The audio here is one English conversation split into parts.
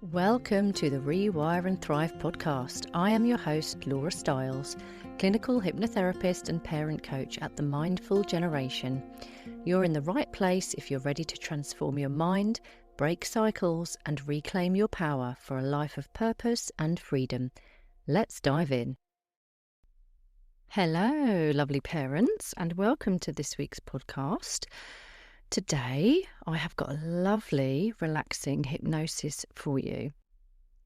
Welcome to the Rewire Thrive Podcast. I am your host, Laura Stiles, clinical hypnotherapist and parent coach at The Mindful Generation. You're in the right place if you're ready to transform your mind, break cycles, and reclaim your power for a life of purpose and freedom. Let's dive in. Hello, lovely parents, and welcome to this week's podcast. Today, I have got a lovely, relaxing hypnosis for you.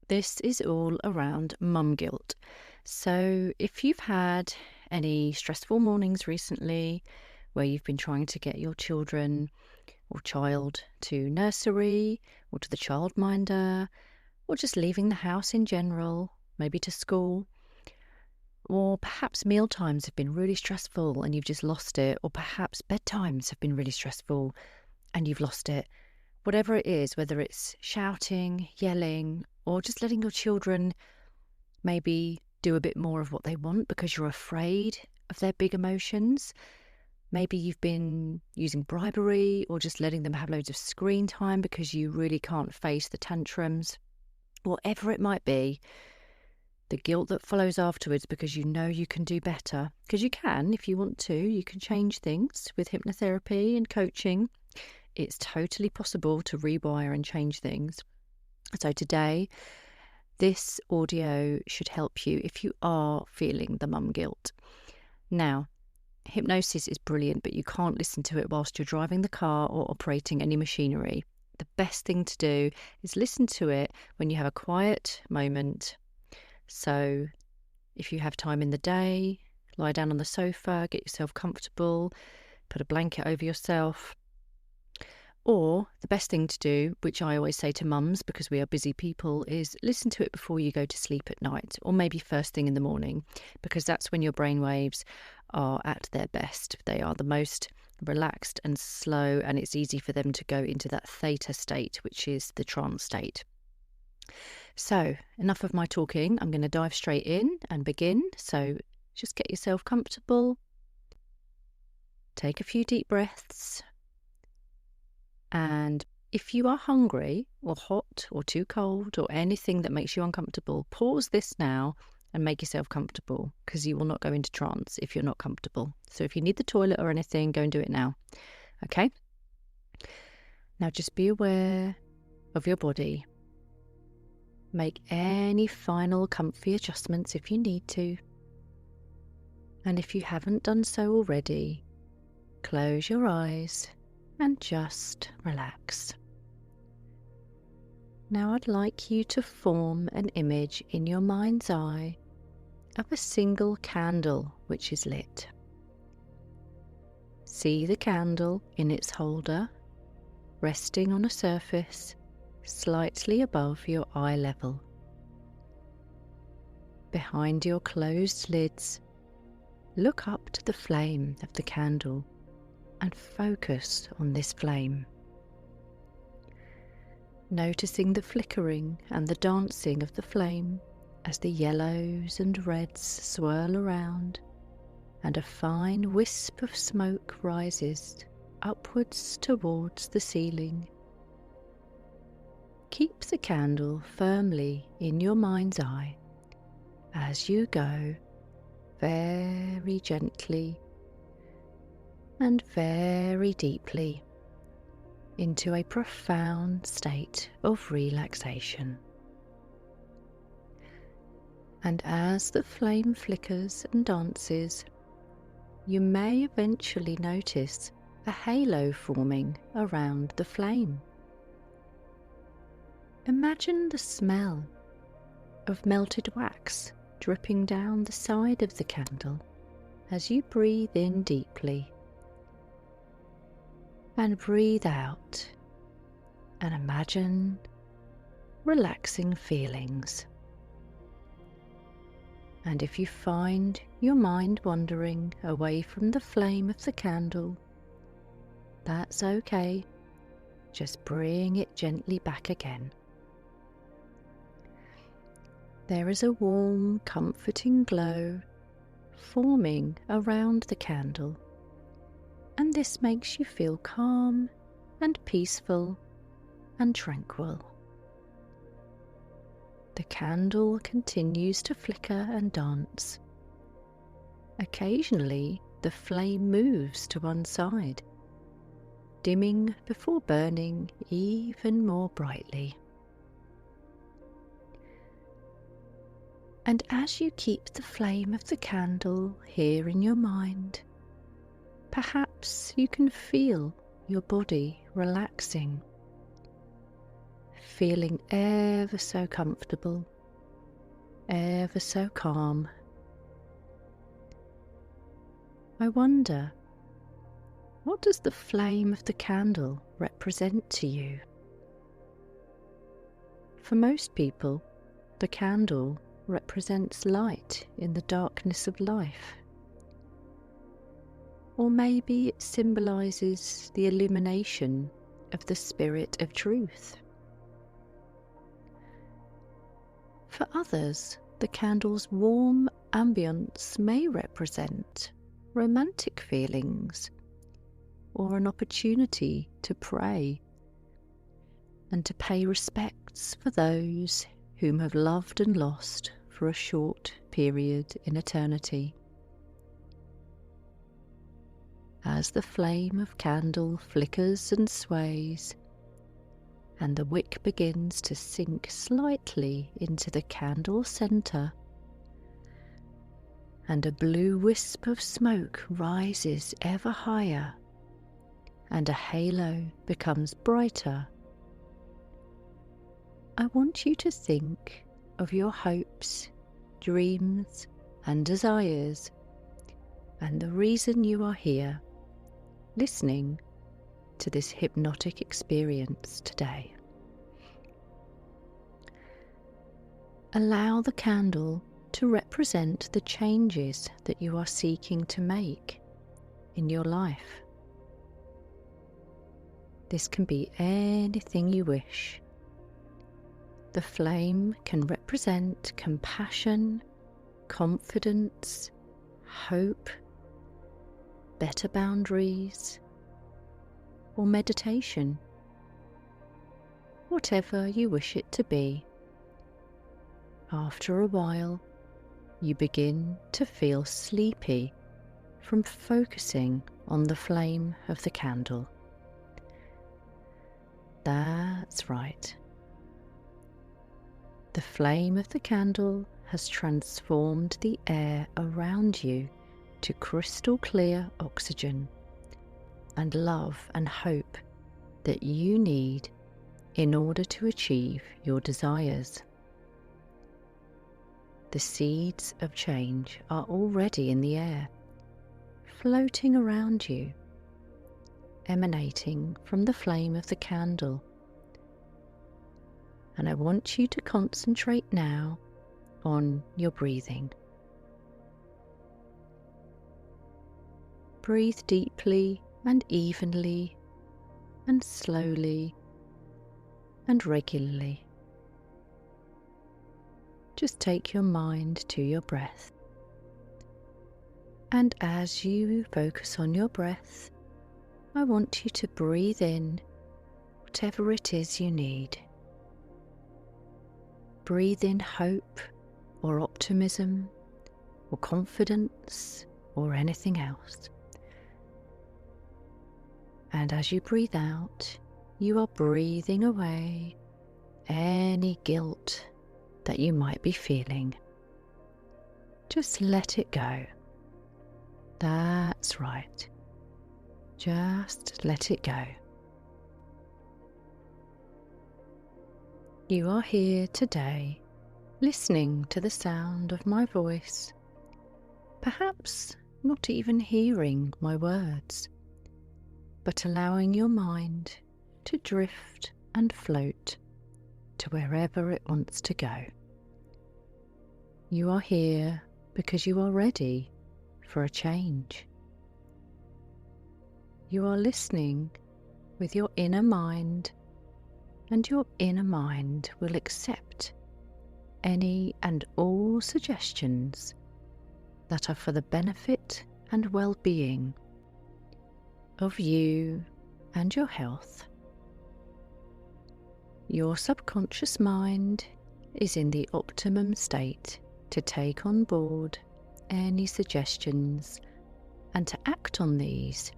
This is all around mum guilt. So if you've had any stressful mornings recently where you've been trying to get your children or child to nursery or to the childminder or just leaving the house in general, maybe to school, or perhaps meal times have been really stressful and you've just lost it, or perhaps bedtimes have been really stressful and you've lost it. Whatever it is, whether it's shouting, yelling, or just letting your children maybe do a bit more of what they want because you're afraid of their big emotions. Maybe you've been using bribery or just letting them have loads of screen time because you really can't face the tantrums. Whatever it might be, the guilt that follows afterwards because you know you can do better, because you can if you want to, you can change things with hypnotherapy and coaching. It's totally possible to rewire and change things. So today, this audio should help you if you are feeling the mum guilt. Now, hypnosis is brilliant, but you can't listen to it whilst you're driving the car or operating any machinery. The best thing to do is listen to it when you have a quiet moment. So if you have time in the day, lie down on the sofa, get yourself comfortable, put a blanket over yourself. Or the best thing to do, which I always say to mums because we are busy people, is listen to it before you go to sleep at night, or maybe first thing in the morning, because that's when your brainwaves are at their best. They are the most relaxed and slow, and it's easy for them to go into that theta state, which is the trance state. So, enough of my talking. I'm going to dive straight in and begin. So, just get yourself comfortable. Take a few deep breaths. And if you are hungry or hot or too cold or anything that makes you uncomfortable, pause this now and make yourself comfortable, because you will not go into trance if you're not comfortable. So if you need the toilet or anything, go and do it now. Okay? Now just be aware of your body. Make any final comfy adjustments if you need to. And if you haven't done so already, close your eyes and just relax. Now I'd like you to form an image in your mind's eye of a single candle which is lit. See the candle in its holder, resting on a surface slightly above your eye level. Behind your closed lids, look up to the flame of the candle and focus on this flame. Noticing the flickering and the dancing of the flame as the yellows and reds swirl around and a fine wisp of smoke rises upwards towards the ceiling. Keep the candle firmly in your mind's eye as you go very gently and very deeply into a profound state of relaxation. And as the flame flickers and dances, you may eventually notice a halo forming around the flame. Imagine the smell of melted wax dripping down the side of the candle as you breathe in deeply and breathe out, and imagine relaxing feelings. And if you find your mind wandering away from the flame of the candle, that's okay. Just bring it gently back again. There is a warm, comforting glow forming around the candle, and this makes you feel calm and peaceful and tranquil. The candle continues to flicker and dance. Occasionally, the flame moves to one side, dimming before burning even more brightly. And as you keep the flame of the candle here in your mind, perhaps you can feel your body relaxing, feeling ever so comfortable, ever so calm. I wonder, what does the flame of the candle represent to you? For most people, the candle represents light in the darkness of life. Or maybe it symbolises the illumination of the spirit of truth. For others, the candle's warm ambience may represent romantic feelings or an opportunity to pray and to pay respects for those whom have loved and lost for a short period in eternity. As the flame of candle flickers and sways, and the wick begins to sink slightly into the candle centre, and a blue wisp of smoke rises ever higher, and a halo becomes brighter, I want you to think of your hopes, dreams, and desires, and the reason you are here, listening to this hypnotic experience today. Allow the candle to represent the changes that you are seeking to make in your life. This can be anything you wish. The flame can represent compassion, confidence, hope, better boundaries, or meditation. Whatever you wish it to be. After a while, you begin to feel sleepy from focusing on the flame of the candle. That's right. The flame of the candle has transformed the air around you to crystal clear oxygen and love and hope that you need in order to achieve your desires. The seeds of change are already in the air, floating around you, emanating from the flame of the candle. And I want you to concentrate now on your breathing. Breathe deeply and evenly and slowly and regularly. Just take your mind to your breath. And as you focus on your breath, I want you to breathe in whatever it is you need. Breathe in hope or optimism or confidence or anything else. And as you breathe out, you are breathing away any guilt that you might be feeling. Just let it go. That's right. Just let it go. You are here today, listening to the sound of my voice, perhaps not even hearing my words, but allowing your mind to drift and float to wherever it wants to go. You are here because you are ready for a change. You are listening with your inner mind, and your inner mind will accept any and all suggestions that are for the benefit and well-being of you and your health. Your subconscious mind is in the optimum state to take on board any suggestions and to act on these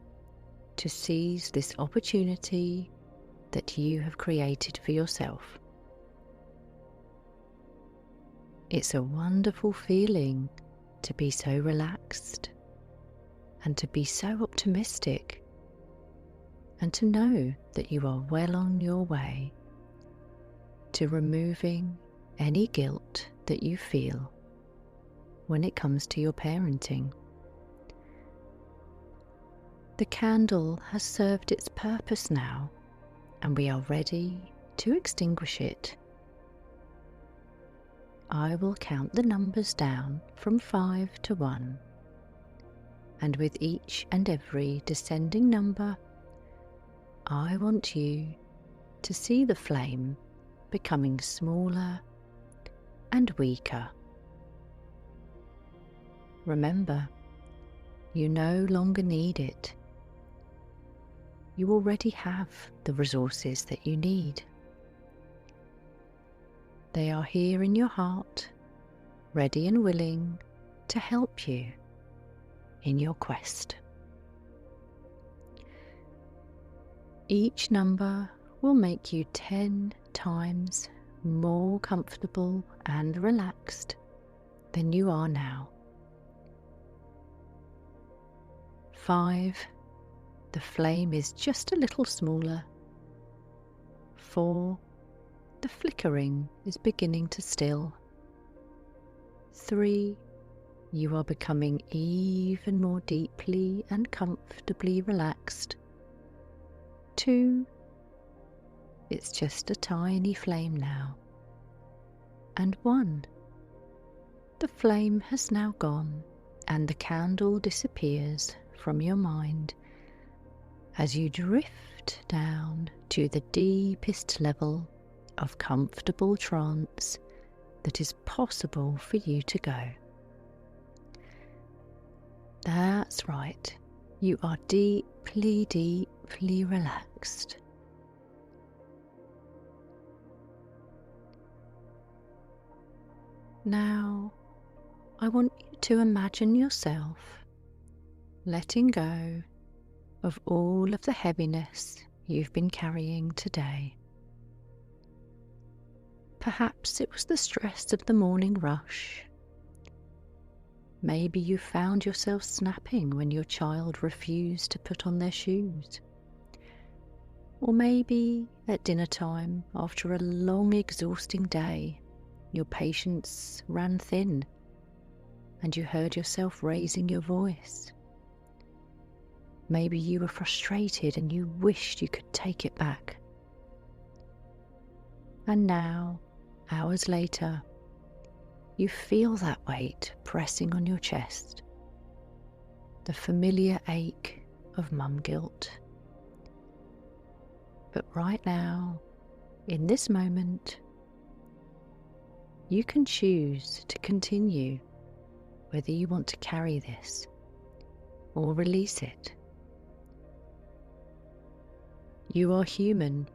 to seize this opportunity that you have created for yourself. It's a wonderful feeling to be so relaxed and to be so optimistic and to know that you are well on your way to removing any guilt that you feel when it comes to your parenting. The candle has served its purpose now, and we are ready to extinguish it. I will count the numbers down from 5 to 1, and with each and every descending number, I want you to see the flame becoming smaller and weaker. Remember, you no longer need it. You already have the resources that you need. They are here in your heart, ready and willing to help you in your quest. Each number will make you 10 times more comfortable and relaxed than you are now. 5. The flame is just a little smaller. 4. The flickering is beginning to still. 3. You are becoming even more deeply and comfortably relaxed. 2. It's just a tiny flame now. And 1. The flame has now gone, and the candle disappears from your mind as you drift down to the deepest level of comfortable trance that is possible for you to go. That's right, you are deeply, deeply relaxed. Now, I want you to imagine yourself letting go of all of the heaviness you've been carrying today. Perhaps it was the stress of the morning rush. Maybe you found yourself snapping when your child refused to put on their shoes. Or maybe at dinner time, after a long, exhausting day, your patience ran thin and you heard yourself raising your voice. Maybe you were frustrated and you wished you could take it back. And now, hours later, you feel that weight pressing on your chest, the familiar ache of mum guilt. But right now, in this moment, you can choose to continue whether you want to carry this or release it. You are human,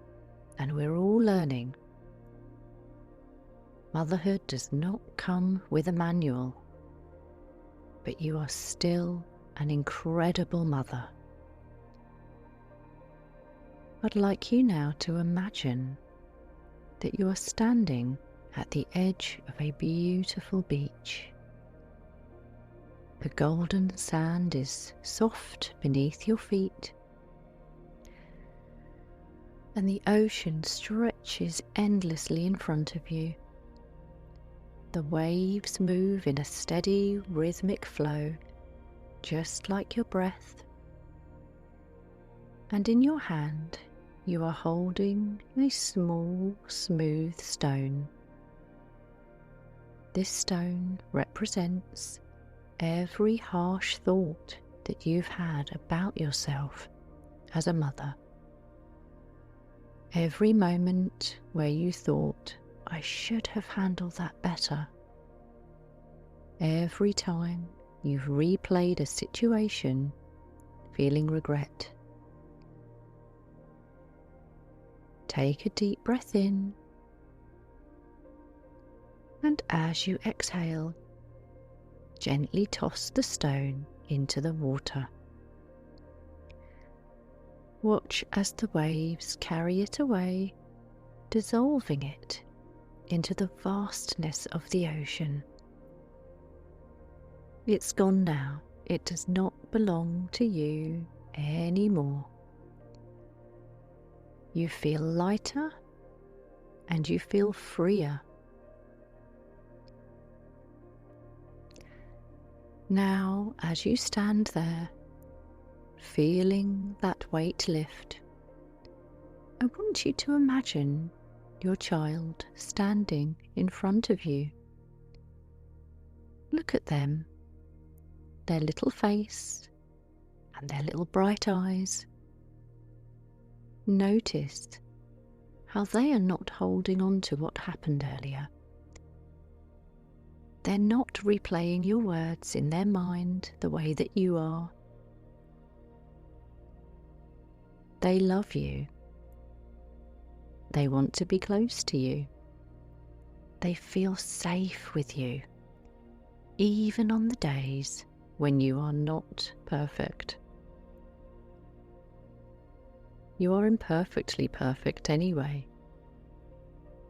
and we're all learning. Motherhood does not come with a manual, but you are still an incredible mother. I'd like you now to imagine that you are standing at the edge of a beautiful beach. The golden sand is soft beneath your feet, and the ocean stretches endlessly in front of you. The waves move in a steady, rhythmic flow, just like your breath. And in your hand, you are holding a small, smooth stone. This stone represents every harsh thought that you've had about yourself as a mother. Every moment where you thought, I should have handled that better. Every time you've replayed a situation feeling regret. Take a deep breath in And as you exhale, gently toss the stone into the water. Watch as the waves carry it away, dissolving it into the vastness of the ocean. It's gone now. It does not belong to you anymore. You feel lighter and you feel freer. Now, as you stand there, feeling that weight lift, I want you to imagine your child standing in front of you. Look at them, their little face and their little bright eyes. Notice how they are not holding on to what happened earlier. They're not replaying your words in their mind the way that you are. They love you. They want to be close to you. They feel safe with you, even on the days when you are not perfect. You are imperfectly perfect anyway.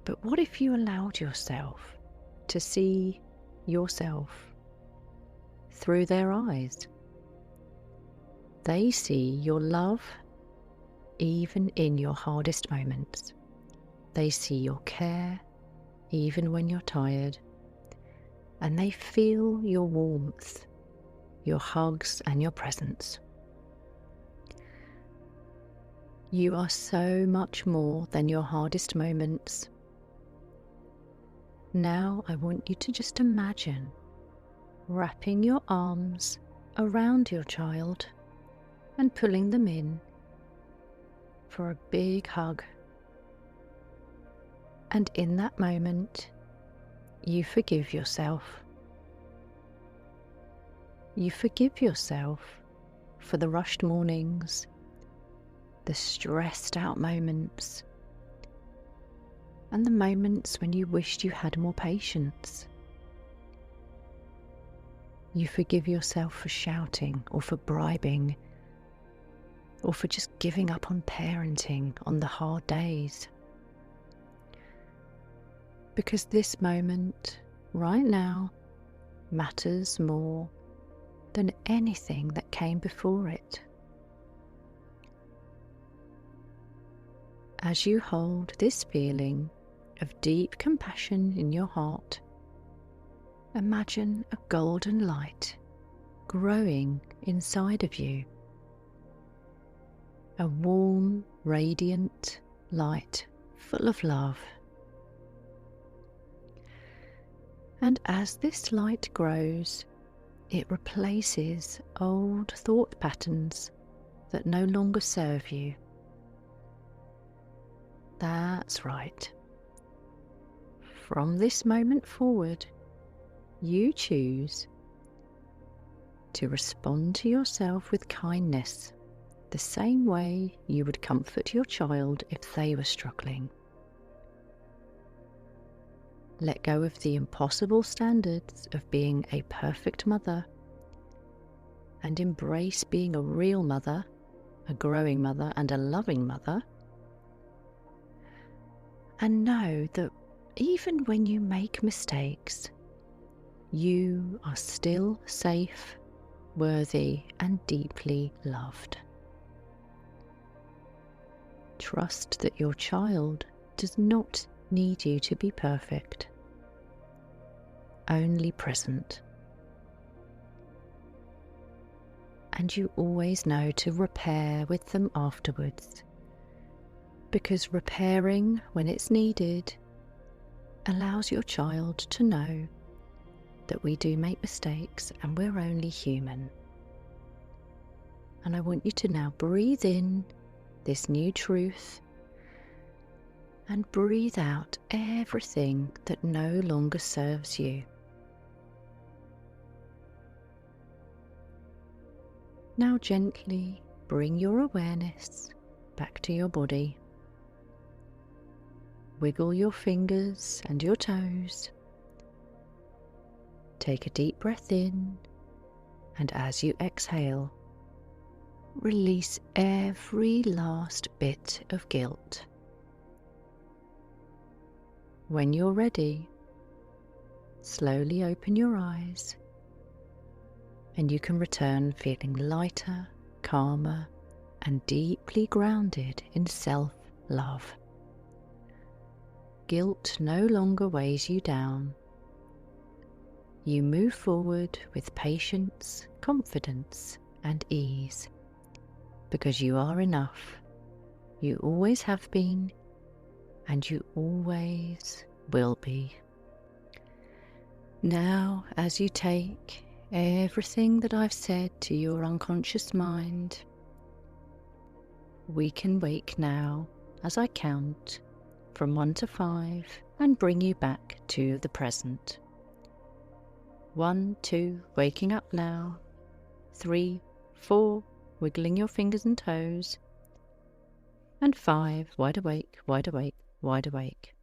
But what if you allowed yourself to see yourself through their eyes? They see your love even in your hardest moments. They see your care even when you're tired, and they feel your warmth, your hugs and your presence. You are so much more than your hardest moments. Now I want you to just imagine wrapping your arms around your child and pulling them in for a big hug. And in that moment, you forgive yourself. You forgive yourself for the rushed mornings, the stressed out moments, and the moments when you wished you had more patience. You forgive yourself for shouting or for bribing or for just giving up on parenting on the hard days. Because this moment, right now, matters more than anything that came before it. As you hold this feeling of deep compassion in your heart, imagine a golden light growing inside of you. A warm, radiant light full of love. And as this light grows, it replaces old thought patterns that no longer serve you. That's right. From this moment forward, you choose to respond to yourself with kindness, the same way you would comfort your child if they were struggling. Let go of the impossible standards of being a perfect mother and embrace being a real mother, a growing mother and a loving mother. And know that even when you make mistakes, you are still safe, worthy and deeply loved. Trust that your child does not need you to be perfect, only present. And you always know to repair with them afterwards, because repairing when it's needed allows your child to know that we do make mistakes and we're only human. And I want you to now breathe in this new truth and breathe out everything that no longer serves you. Now gently bring your awareness back to your body. Wiggle your fingers and your toes Take a deep breath in, and as you exhale, release every last bit of guilt. When you're ready, slowly open your eyes, and you can return feeling lighter, calmer, and deeply grounded in self-love. Guilt no longer weighs you down. You move forward with patience, confidence, and ease, because you are enough. You always have been, and you always will be. Now, as you take everything that I've said to your unconscious mind, we can wake now as I count from 1 to 5 and bring you back to the present. 1, 2, waking up now. 3, 4, wiggling your fingers and toes. And 5, wide awake, wide awake, wide awake.